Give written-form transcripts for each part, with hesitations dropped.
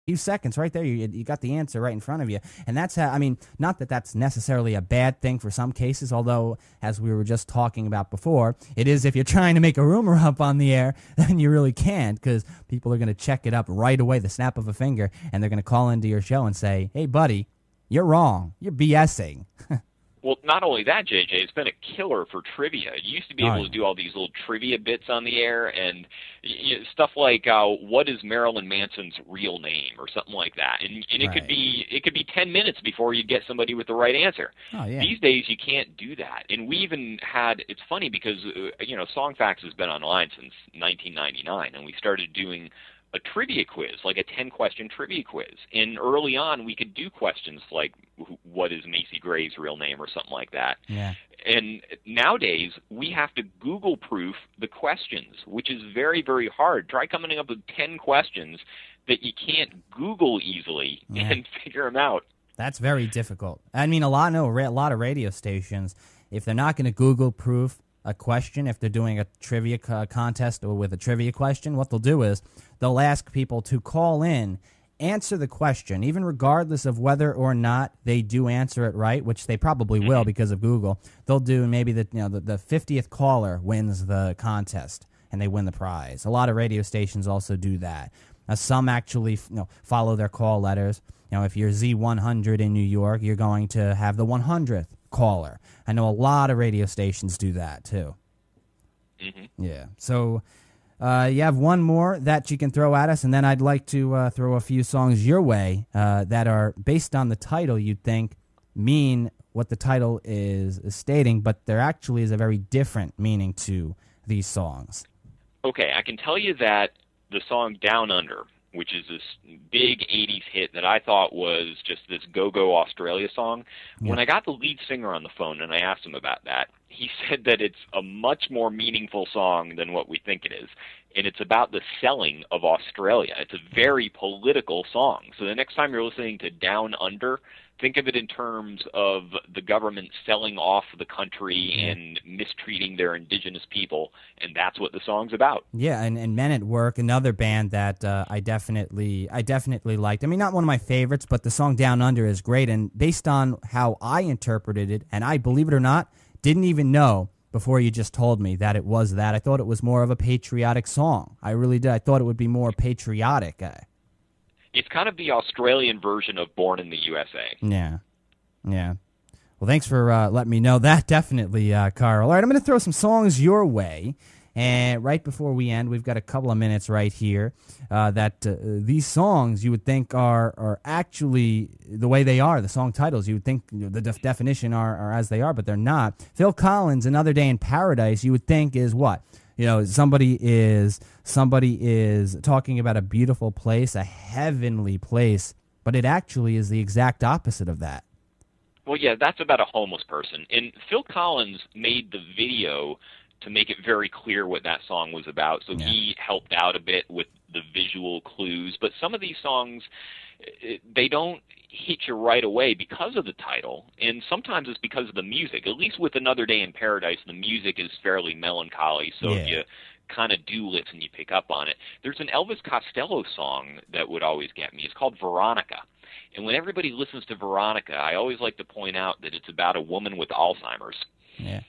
few seconds right there, you got the answer right in front of you. And that's how, I mean, not that that's necessarily a bad thing for some cases, although, as we were just talking about before, it is if you're trying to make a rumor up on the air, then you really can't, because people are going to check it up right away, the snap of a finger, and they're going to call into your show and say, hey, buddy, you're wrong. You're BSing. Well, not only that, JJ, it's been a killer for trivia. You used to be able to do all these little trivia bits on the air, and stuff like what is Marilyn Manson's real name or something like that. And it could be 10 minutes before you get somebody with the right answer. Oh, yeah. These days you can't do that. And we even had, it's funny because Songfax has been online since 1999, and we started doing a trivia quiz, like a 10-question trivia quiz. And early on, we could do questions like, what is Macy Gray's real name or something like that. Yeah. And nowadays, we have to Google-proof the questions, which is very, very hard. Try coming up with 10 questions that you can't Google easily and figure them out. That's very difficult. I mean, a lot of radio stations, if they're not going to Google-proof a question, if they're doing a trivia contest or with a trivia question, what they'll do is they'll ask people to call in, answer the question, even regardless of whether or not they do answer it right, which they probably will because of Google. They'll do maybe the 50th caller wins the contest and they win the prize. A lot of radio stations also do that. Some actually follow their call letters. If you're Z100 in New York, you're going to have the 100th caller. I know a lot of radio stations do that too. Mm-hmm. Yeah. So you have one more that you can throw at us, and then I'd like to throw a few songs your way that are based on the title you'd think mean what the title is stating, but there actually is a very different meaning to these songs. Okay, I can tell you that the song Down Under, which is this big 80s hit that I thought was just this Go-Go Australia song. Yeah. When I got the lead singer on the phone and I asked him about that, he said that it's a much more meaningful song than what we think it is. And it's about the selling of Australia. It's a very political song. So the next time you're listening to Down Under, think of it in terms of the government selling off the country and mistreating their indigenous people, and that's what the song's about. Yeah, and Men at Work, another band that I definitely liked. I mean, not one of my favorites, but the song Down Under is great, and based on how I interpreted it, and I, believe it or not, didn't even know before you just told me that it was that. I thought it was more of a patriotic song. I really did. I thought it would be more patriotic. It's kind of the Australian version of Born in the USA. Yeah. Well, thanks for letting me know that, definitely, Carl. All right, I'm going to throw some songs your way. And right before we end, we've got a couple of minutes right here that these songs you would think are actually the way they are, the song titles. You would think the definition are as they are, but they're not. Phil Collins, Another Day in Paradise, you would think is what? Somebody is talking about a beautiful place, a heavenly place, but it actually is the exact opposite of that. Well, yeah, that's about a homeless person. And Phil Collins made the video to make it very clear what that song was about, so he helped out a bit with the visual clues. But some of these songs, they don't hit you right away because of the title, and sometimes it's because of the music. At least with Another Day in Paradise, the music is fairly melancholy, so if you kind of do listen, you pick up on it. There's an Elvis Costello song that would always get me. It's called Veronica. And when everybody listens to Veronica, I always like to point out that it's about a woman with Alzheimer's. Yeah.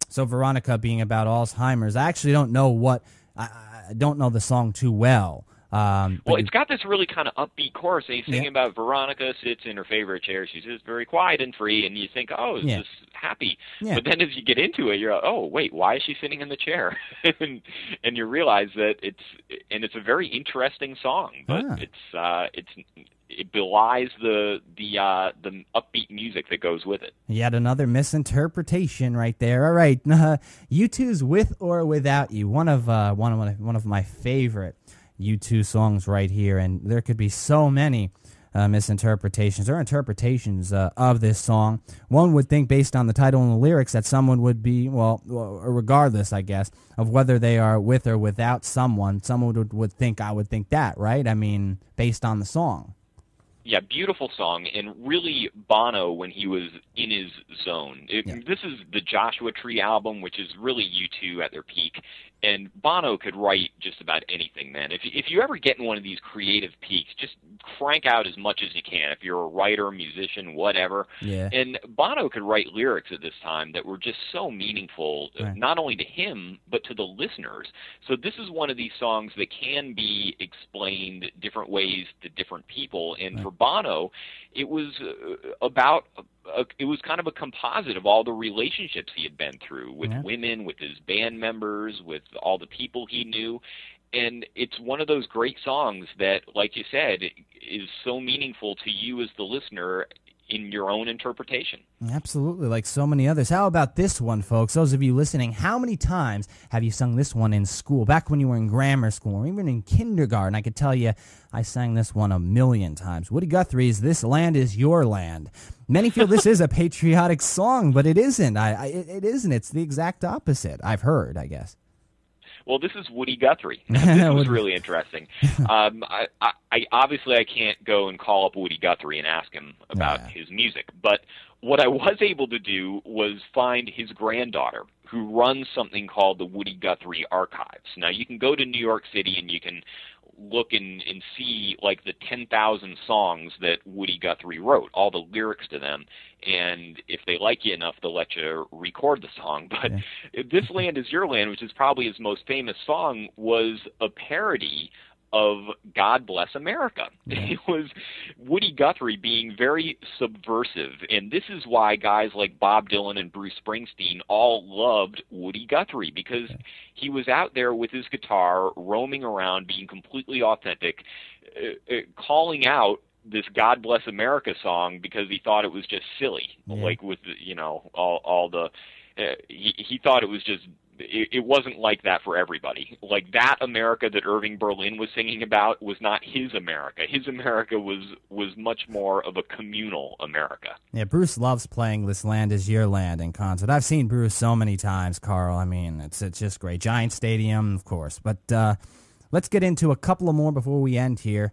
So Veronica being about Alzheimer's, I actually don't know I don't know the song too well. Well, it's got this really kind of upbeat chorus. And he's singing about Veronica sits in her favorite chair. She's just very quiet and free, and you think, oh, is this happy? Yeah. But then as you get into it, you're like, oh, wait, why is she sitting in the chair? and you realize that it's a very interesting song, but it belies the upbeat music that goes with it. Yet another misinterpretation right there. All right, U2's With or Without You, one of my favorite U2 songs right here, and there could be so many misinterpretations or interpretations of this song. One would think, based on the title and the lyrics, that someone would be, regardless, I guess, of whether they are with or without someone would think I would think that, right? I mean, based on the song. Yeah, beautiful song, and really Bono when he was in his zone. This is the Joshua Tree album, which is really U2 at their peak, And Bono could write just about anything, man. If you ever get in one of these creative peaks, just crank out as much as you can. If you're a writer, musician, whatever. Yeah. And Bono could write lyrics at this time that were just so meaningful, right. not only to him, but to the listeners. So this is one of these songs that can be explained different ways to different people. And right. for Bono, it was it was kind of a composite of all the relationships he had been through with women, with his band members, with all the people he knew. And it's one of those great songs that, like you said, is so meaningful to you as the listener in your own interpretation. Absolutely, like so many others. How about this one, folks? Those of you listening, how many times have you sung this one in school? Back when you were in grammar school or even in kindergarten, I could tell you I sang this one 1,000,000 times. Woody Guthrie's This Land Is Your Land. Many feel this is a patriotic song, but it isn't. It isn't. It's the exact opposite, I've heard, I guess. Well, this is Woody Guthrie. This was really interesting. I obviously I can't go and call up Woody Guthrie and ask him about his music, but what I was able to do was find his granddaughter, who runs something called the Woody Guthrie Archives. Now, you can go to New York City and you can look and see like the 10,000 songs that Woody Guthrie wrote, all the lyrics to them, and if they like you enough, they'll let you record the song. But This Land Is Your Land, which is probably his most famous song, was a parody of God Bless America. It was Woody Guthrie being very subversive, and this is why guys like Bob Dylan and Bruce Springsteen all loved Woody Guthrie, because he was out there with his guitar, roaming around, being completely authentic, calling out this God Bless America song because he thought it was just silly, like with, all the he thought it was just, it wasn't like that for everybody. Like that America that Irving Berlin was singing about was not his America. His America was much more of a communal America. Yeah, Bruce loves playing This Land Is Your Land in concert. I've seen Bruce so many times, Carl. I mean, it's just great. Giant Stadium, of course. But let's get into a couple of more before we end here.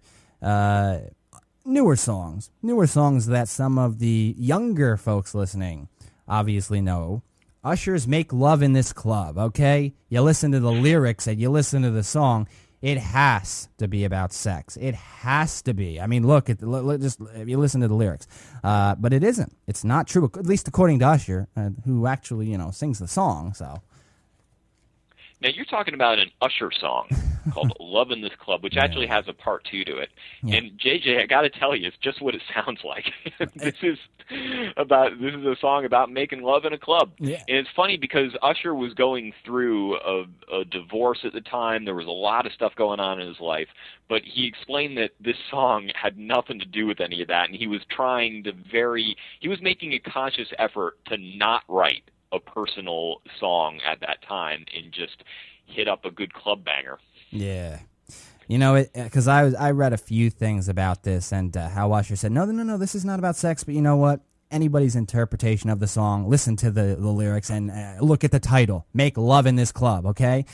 Newer songs that some of the younger folks listening obviously know. Usher's Make Love in This Club, okay? You listen to the lyrics and you listen to the song, it has to be about sex. It has to be. I mean, look, just if you listen to the lyrics. But it isn't. It's not true, at least according to Usher, who actually, sings the song, so. Now, you're talking about an Usher song called Love in This Club, which actually has a part 2 to it. Yeah. And, JJ, I got to tell you, it's just what it sounds like. This is a song about making love in a club. Yeah. And it's funny because Usher was going through a divorce at the time. There was a lot of stuff going on in his life. But he explained that this song had nothing to do with any of that, and he was making a conscious effort to not write a personal song at that time and just hit up a good club banger. Yeah. Because I read a few things about this and how Usher said, no, this is not about sex, but you know what? Anybody's interpretation of the song, listen to the lyrics and look at the title, Make Love in This Club, okay?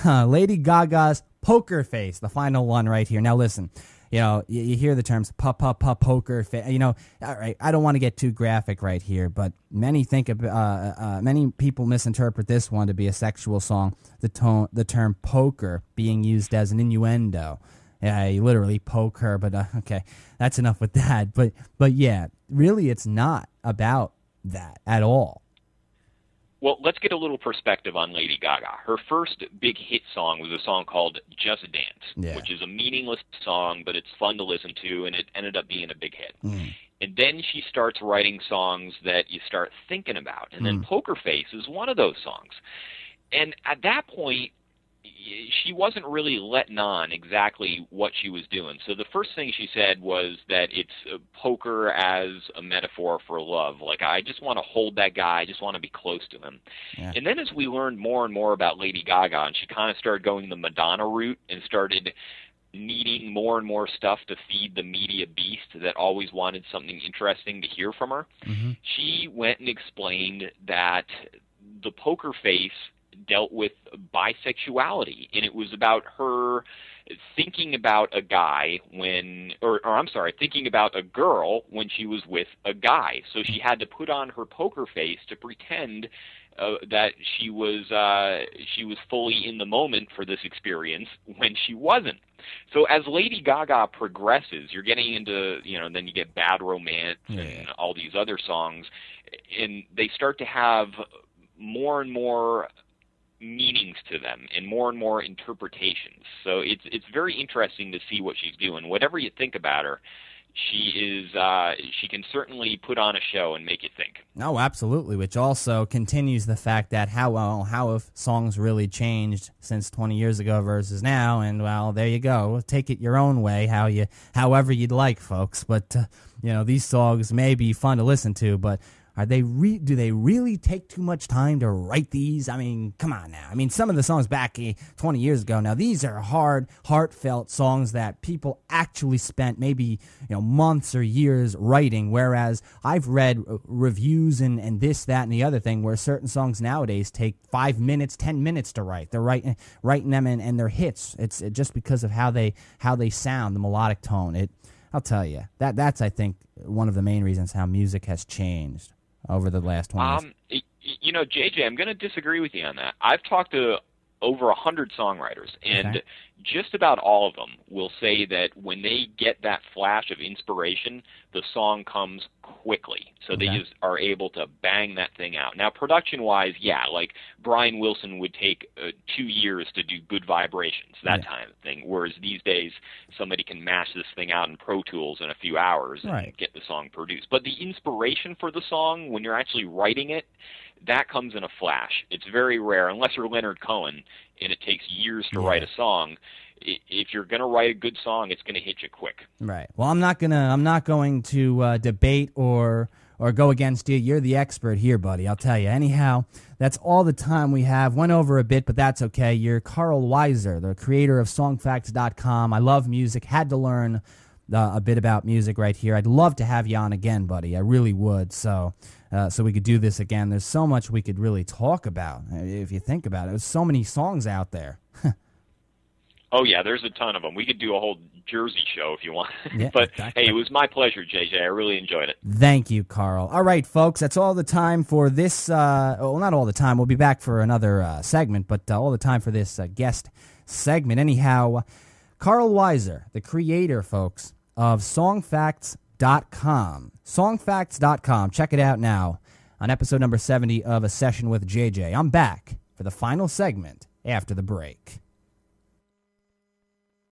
Lady Gaga's Poker Face, the final one right here. Now listen, you hear the terms poker face. All right, I don't want to get too graphic right here, but many people misinterpret this one to be a sexual song. The term poker being used as an innuendo. Yeah, you literally poke her, but okay, that's enough with that. But yeah, really, it's not about that at all. Well, let's get a little perspective on Lady Gaga. Her first big hit song was a song called Just Dance, which is a meaningless song, but it's fun to listen to, and it ended up being a big hit. And then she starts writing songs that you start thinking about, and then Poker Face is one of those songs. And at that point, she wasn't really letting on exactly what she was doing. So the first thing she said was that it's poker as a metaphor for love. Like, I just want to hold that guy. I just want to be close to him. Yeah. And then as we learned more and more about Lady Gaga, and she kind of started going the Madonna route and started needing more and more stuff to feed the media beast that always wanted something interesting to hear from her, she went and explained that the Poker Face dealt with bisexuality, and it was about her thinking about a guy thinking about a girl when she was with a guy. So she had to put on her poker face to pretend that she was fully in the moment for this experience when she wasn't. So as Lady Gaga progresses, you're getting into, then you get Bad Romance and all these other songs, and they start to have more and more meanings to them and more interpretations. So it's very interesting to see what she's doing. Whatever you think about her, she can certainly put on a show and make you think. Oh, absolutely, which also continues the fact that how have songs really changed since 20 years ago versus now, and well, there you go. Take it your own way, however you'd like, folks. But these songs may be fun to listen to, but do they really take too much time to write these? I mean, come on now. I mean, some of the songs back 20 years ago, now these are hard, heartfelt songs that people actually spent maybe months or years writing, whereas I've read reviews and this, that, and the other thing where certain songs nowadays take 5 minutes, 10 minutes to write. They're writing them and they're hits. It's just because of how they sound, the melodic tone. I'll tell you, that's, I think, one of the main reasons how music has changed over the last 20 years. JJ, I'm going to disagree with you on that. I've talked to over 100 songwriters, and just about all of them will say that when they get that flash of inspiration, the song comes quickly. So they just are able to bang that thing out. Now, production-wise, like Brian Wilson would take 2 years to do Good Vibrations, that kind of thing, whereas these days somebody can mash this thing out in Pro Tools in a few hours and get the song produced. But the inspiration for the song, when you're actually writing it, that comes in a flash. It's very rare, unless you're Leonard Cohen, and it takes years to write a song. If you're going to write a good song, it's going to hit you quick. Right. Well, I'm not going to debate or go against you. You're the expert here, buddy. I'll tell you. Anyhow, that's all the time we have. Went over a bit, but that's okay. You're Carl Weiser, the creator of Songfacts.com. I love music. Had to learn a bit about music right here. I'd love to have you on again, buddy. I really would. So we could do this again. There's so much we could really talk about if you think about it. There's so many songs out there. Oh, yeah, there's a ton of them. We could do a whole Jersey show if you want. But, hey, it was my pleasure, JJ. I really enjoyed it. Thank you, Carl. All right, folks, that's all the time for this. Well, not all the time. We'll be back for another segment, but all the time for this guest segment. Anyhow, Carl Weiser, the creator, folks, of Songfacts.com. Songfacts.com. Check it out now on episode number 70 of A Session with JJ. I'm back for the final segment after the break.